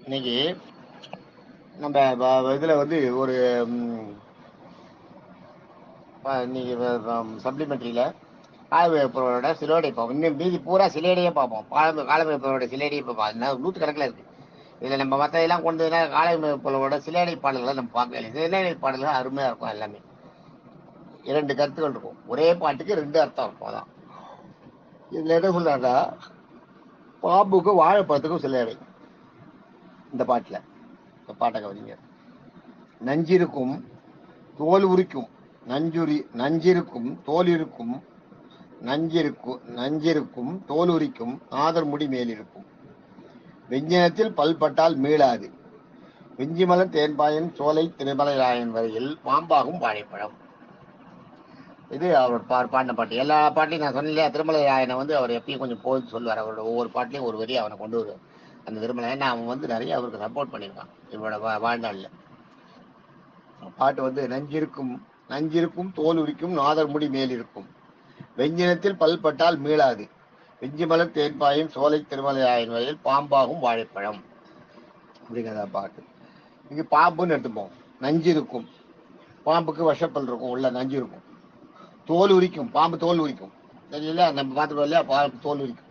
இன்னைக்கு நம்ம இதில் வந்து ஒரு இன்னைக்கு சப்ளிமெண்ட்ரியில் காலமைப்பரோட சிலோடை பார்ப்போம். இன்னும் மீதி பூரா சிலேடையே பார்ப்போம். காலமைப்பரோட சிலேடையே பார்ப்போம். அது நூற்று கணக்கில் இருக்குது. இதில் நம்ம மற்றதெல்லாம் கொண்டு காலமைப்பரோட சிலேடை பாடல்களை நம்ம பார்க்கல. சிலேடை பாடல்கள் அருமையாக இருக்கும். எல்லாமே 2 கருத்துக்கள் இருக்கும். ஒரே பாட்டுக்கு 2 அர்த்தம் இருக்கும். அதான் இதில் என்ன சொல்றாருன்னா, பாம்புக்கும் வாழைப்பழத்துக்கும் சிலேடை. இந்த பாட்டில் இந்த பாட்டை கவனிங்க. நஞ்சிருக்கும் தோல் உரிக்கும் நஞ்சிருக்கும் தோல் இருக்கும் நஞ்சிருக்கும் தோல் உரிக்கும் ஆதர் முடி மேலிருக்கும் வெஞ்சினத்தில் பல்பட்டால் மீளாது வெஞ்சிமலர் தேன்பாயன் சோலை திருமலைராயன் வரையில் பாம்பாகும் வாழைப்பழம். இது அவர் பாடின பாட்டு. எல்லா பாட்டையும் நான் சொன்னேன். திருமலைராயனை வந்து அவர் எப்பயும் கொஞ்சம் போது சொல்லுவார். அவரோட ஒவ்வொரு பாட்டிலையும் ஒரு வரி அவனை கொண்டு வருவார். அந்த திருமலைராயன் அவன் வந்து நிறைய அவருக்கு சப்போர்ட் பண்ணியிருக்கான் இவரோட வாழ்நாளில். பாட்டு வந்து நஞ்சிருக்கும் தோல் உரிக்கும் நாதர் முடி மேல் இருக்கும் வெஞ்சினத்தில் பல்பட்டால் மீளாது வெஞ்சிமலர் தேன்பாயும் சோலை திருமலைராயன் வரையில் பாம்பாகும் வாழைப்பழம் அப்படிங்கிறத பாட்டு. இங்க பாம்புன்னு எடுத்துப்போம். நஞ்சு இருக்கும், பாம்புக்கு விஷப்பல் இருக்கும், உள்ள நஞ்சு இருக்கும். தோல் உரிக்கும், பாம்பு தோல் உரிக்கும். தெரியல, நம்ம பார்த்துருவோம் இல்லையா, பாம்பு தோல் உரிக்கும்.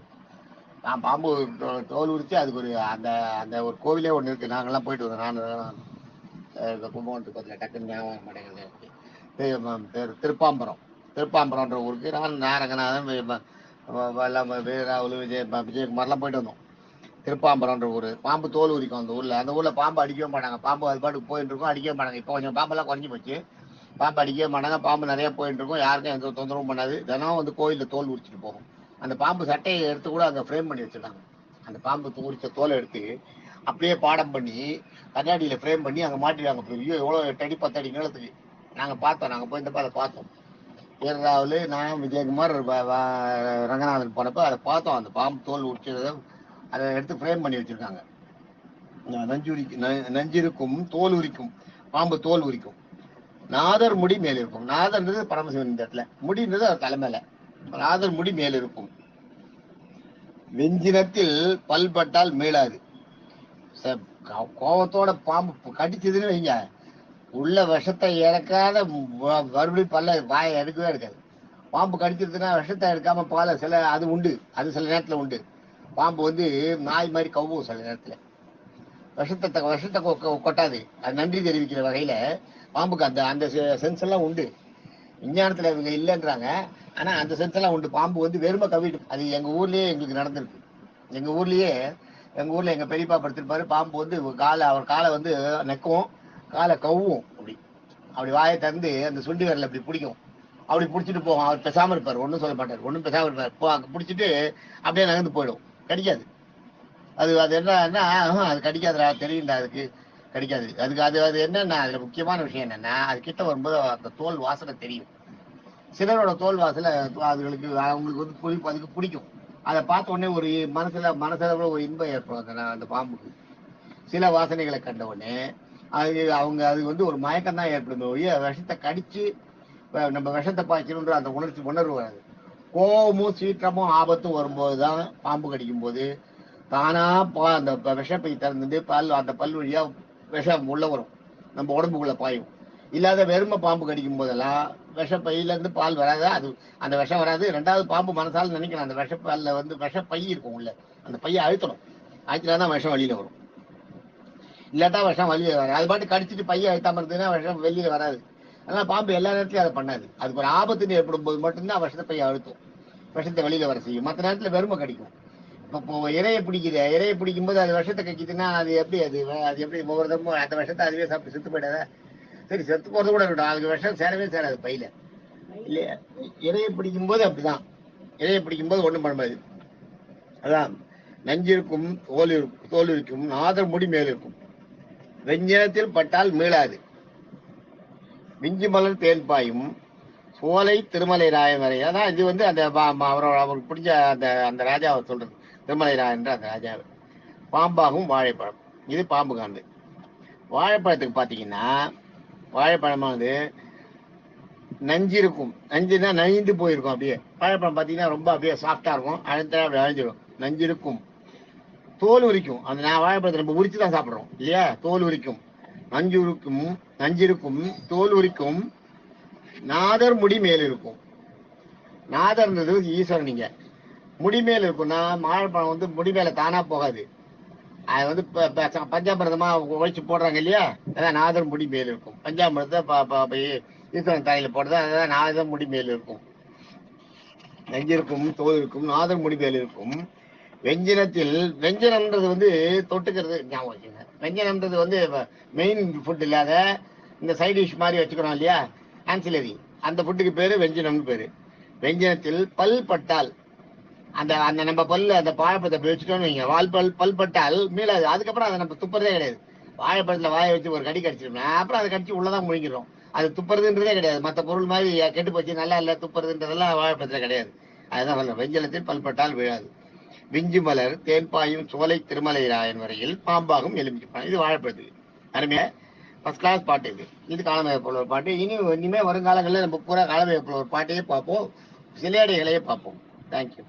பாம்பு தோல் உரிச்சு அதுக்கு ஒரு அந்த அந்த ஒரு கோவிலே ஒன்று இருக்கு. நாங்கெல்லாம் போயிட்டு வந்தோம். நான் கும்பகோணத்துக்கு பக்கத்தில் டக்குன்னு ஞாபகம் மாட்டேங்குது. பேர் திருப்பாம்பரம்ன்ற ஊருக்கு நான் நாரங்கநாதன் வீராவுல விஜயகுமார்லாம் போயிட்டு வந்தோம். திருப்பாம்பரம்ன்ற ஊர். பாம்பு தோல் உரிக்கும் அந்த ஊரில் பாம்பு அடிக்கவே மாட்டாங்க. பாம்பு அது பாட்டுக்கு போயிட்டு இருக்கும், அடிக்கவே மாட்டாங்க. இப்போ கொஞ்சம் பாம்பெல்லாம் குறைஞ்சி போச்சு. பாம்பு அடிக்கவே மாட்டாங்க. பாம்பு நிறைய போயிட்டு இருக்கும், யாருக்கும் எந்த தொந்தரவும் பண்ணாது. தினம் வந்து கோயிலில் தோல் உரிச்சிட்டு போகும். அந்த பாம்பு சட்டையை எடுத்து கூட அங்கே ஃப்ரேம் பண்ணி வச்சுருக்காங்க. அந்த பாம்பு உரிச்ச தோலை எடுத்து அப்படியே பாடம் பண்ணி கண்ணாடியில் ஃப்ரேம் பண்ணி அங்கே மாட்டிடுவாங்க. பெரிய எவ்வளோ 8 அடி 10 அடி நீளத்துக்கு. நாங்கள் பார்த்தோம், நாங்கள் போயிருந்தப்போ அதை பார்த்தோம். கேரளாவில் நான் விஜயகுமார் ரங்கநாதன் போனப்போ அதை பார்த்தோம். அந்த பாம்பு தோல் உரிச்சதை அதை எடுத்து ஃப்ரேம் பண்ணி வச்சுருக்காங்க. நஞ்சிருக்கும் தோல் உரிக்கும், பாம்பு தோல் உரிக்கும், நாதர் முடி மேல் இருக்கும். நாதர்ன்றது பரமசிவன் இந்த இடத்துல, முடின்றது அவர் தலைமையில. நாதர் முடி மேல் இருக்கும். வெஞ்சினத்தில் பல்பட்டால் மீளாது. கோபத்தோட பாம்பு கடிச்சதுன்னு வைங்க, உள்ள விஷத்தை இறக்காத மறுபடியும் பல்ல வாயை எடுக்கவே எடுக்காது. பாம்பு கடிச்சிருதுன்னா விஷத்தை எடுக்காம பால அது உண்டு. அது சில நேரத்தில் உண்டு. பாம்பு வந்து நாய் மாதிரி கவ்வும் சில நேரத்தில். விஷத்தை கொட்டாது. அது நன்றி தெரிவிக்கிற வகையில பாம்புக்கு அந்த அந்த சென்ஸ் எல்லாம் உண்டு. விஞ்ஞானத்துல இவங்க இல்லைன்றாங்க, ஆனா அந்த சென்ஸ் எல்லாம் உண்டு. பாம்பு வந்து வெறுமை கவிட்டு. அது எங்க ஊர்லயே எங்களுக்கு நடந்திருக்கு. எங்க ஊர்ல எங்க பெரியப்பா படுத்திருப்பாரு. பாம்பு வந்து அவர் காலை வந்து நெக்கும், காலை கவ்வும். அப்படி வாயை திறந்து அந்த சுண்டி வரல அப்படி பிடிக்கும். அப்படி பிடிச்சிட்டு போவோம். அவர் பேசாம இருப்பார், ஒன்றும் சொல்ல மாட்டார், ஒன்றும் பேசாம இருப்பார். பிடிச்சிட்டு அப்படியே நகர்ந்து போயிடும். கடிக்காது. அது என்னன்னா, அது கடிக்காதுடா, தெரியும்டா, அதுக்கு கடிக்காது. அது என்னன்னா, அதுல முக்கியமான விஷயம் என்னன்னா, அது கிட்ட வரும்போது அந்த தோல் வாசனை தெரியும். சிலரோட தோல் வாசனை அவங்களுக்கு வந்து அதுக்கு பிடிக்கும். அதை பார்த்த உடனே ஒரு மனசுல ஒரு இன்பம் ஏற்படும் அந்த பாம்புக்கு. சில வாசனைகளை கண்ட உடனே அது வந்து ஒரு மயக்கம் தான் ஏற்படும். விஷத்தை கடிச்சு நம்ம விஷத்தை பாய்ச்சணுன்ற அந்த உணர்வு வராது. கோபமும் சீற்றமும் ஆபத்தும் வரும்போதுதான் பாம்பு கடிக்கும் போது தானா அந்த விஷப்பை திறந்துட்டு அந்த பல் வழியா விஷம் உள்ள வரும், நம்ம உடம்புக்குள்ள பாயும். இல்லாத வெறுமை பாம்பு கடிக்கும் போதெல்லாம் விஷப்பையில இருந்து பால் வராது, அது அந்த விஷம் வராது. ரெண்டாவது பாம்பு மனசால நினைக்கணும், அந்த விஷப்பால்ல வந்து விஷப்பை இருக்கும் உள்ள, அந்த பையை அழுத்தணும். அழுத்தினாதான் விஷம் வெளியில வரும். இல்லாட்டா விஷம் வெளியே வராது. அது பாட்டு கடிச்சிட்டு பையை அழுத்தாம இருந்ததுன்னா விஷம் வெளியில வராது. அதனால பாம்பு எல்லா நேரத்திலையும் அதை பண்ணாது. அதுக்கு ஒரு ஆபத்துன்னு ஏற்படும் போது மட்டும்தான் விஷத்தை பையை அழுத்தும், விஷத்தை வெளியில வர செய்யும். மற்ற நேரத்துல வெறுமை கடிக்கும். இப்போ இறையை பிடிக்கும் போது அது விஷத்தை கக்கிதுன்னா அது எப்படி ஒவ்வொருத்தமும் அந்த விஷத்தை அதுவே சாப்பிட்டு செத்து போயிடாத. சரி, செத்து போறது கூட இருக்கட்டும், அதுக்கு விஷம் சேராது பையில இல்லையா. இறையை பிடிக்கும் போது அப்படிதான். இறையை பிடிக்கும் போது ஒண்ணும் பண்ண முடியாது. அதான் நஞ்சிருக்கும் தோல் இருக்கும், நாதர் முடி மேல் இருக்கும், வெஞ்சினத்தில் பட்டால் மீளாது, விஞ்சி மலர் தேன் பாயும் சோலை திருமலை ராயன் வரை. அதான் இது வந்து அந்த அவருக்கு பிடிச்ச அந்த அந்த ராஜாவை சொல்றது, திருமலை ராயன்ற அந்த ராஜாவை. பாம்பாகும் வாழைப்பழம். இது பாம்பு காண்டு. வாழைப்பழத்துக்கு பார்த்தீங்கன்னா, வாழைப்பழமானது நஞ்சு இருக்கும். நஞ்சுன்னா நைந்து போயிருக்கும் அப்படியே. வாழைப்பழம் பார்த்தீங்கன்னா ரொம்ப அப்படியே சாஃப்டா இருக்கும், அழுத்தா அப்படி அழிஞ்சிடும். நஞ்சு இருக்கும், தோல் உரிக்கும். அந்த நான் வாழைப்பழத்தை நம்ம உரிச்சு தான் சாப்பிடுறோம் இல்லையா? தோல் உரிக்கும். நஞ்சிருக்கும் தோல் உரிக்கும் நாதர் முடி மேல் இருக்கும். நாதர்ன்றது ஈஸ்வரன். நீங்க முடி மேல் இருக்கும்னா வாழைப்பழம் வந்து முடி மேல தானா போகாது. அது வந்து பஞ்சாமிரதமா ஒழிச்சு போடுறாங்க இல்லையா? அதான் நாதர் முடி மேல் இருக்கும். பஞ்சாமிரதத்தை ஈஸ்வரன் தலையில போடுறது, அதான் நாதர் முடி மேல் இருக்கும். நெஞ்சிருக்கும் தோல் இருக்கும் நாதர் முடி மேல் இருக்கும். வெஞ்சனம்ன்றது வந்து தொட்டுக்கிறது ஞாபகம் வச்சுங்க. வெஞ்சனம்ன்றது வந்து மெயின் ஃபுட் இல்லாத இந்த சைட் டிஷ் மாதிரி வச்சுக்கிறோம் இல்லையா? ஆன்சிலரி, அந்த ஃபுட்டுக்கு பேரு வெஞ்சனம்னு பேரு. வெஞ்சனத்தில் பல் பட்டால், அந்த அந்த நம்ம பல்லு அந்த வாழைப்பழத்தை வச்சுட்டோம்னு வைங்க, பல் பட்டால் மீளாது. அதுக்கப்புறம் அதை நம்ம துப்புறதே கிடையாது. வாழைப்பழத்துல வாயை வச்சு ஒரு கடி கடிச்சிட்டோம்னா அப்புறம் அதை கடிச்சு உள்ளதான் முழிக்கிறோம். அது துப்புறதுன்றதே கிடையாது. மற்ற பொருள் மாதிரி கெட்டு போச்சு நல்லா இல்லை துப்புறதுன்றதெல்லாம் வாழைப்பழத்துல கிடையாது. அதுதான் சொல்ல, வெஞ்சனத்தில் பல்பட்டால் விழாது. விஞ்சு மலர் தேன்பாயும் சோலை திருமலைராயன் வரையில் பாம்பாகும் எலுமிச்சை. இது வாழைப்பழத்துக்கு அருமையா ஃபர்ஸ்ட் கிளாஸ் பாட்டு. இது காலமேக புலவர் பாட்டு. இனிமே வருங்காலங்களில் நம்ம பூரா காலமேக புலவர் பாட்டையே பார்ப்போம், சிலையடைகளையே பார்ப்போம். தேங்க்யூ.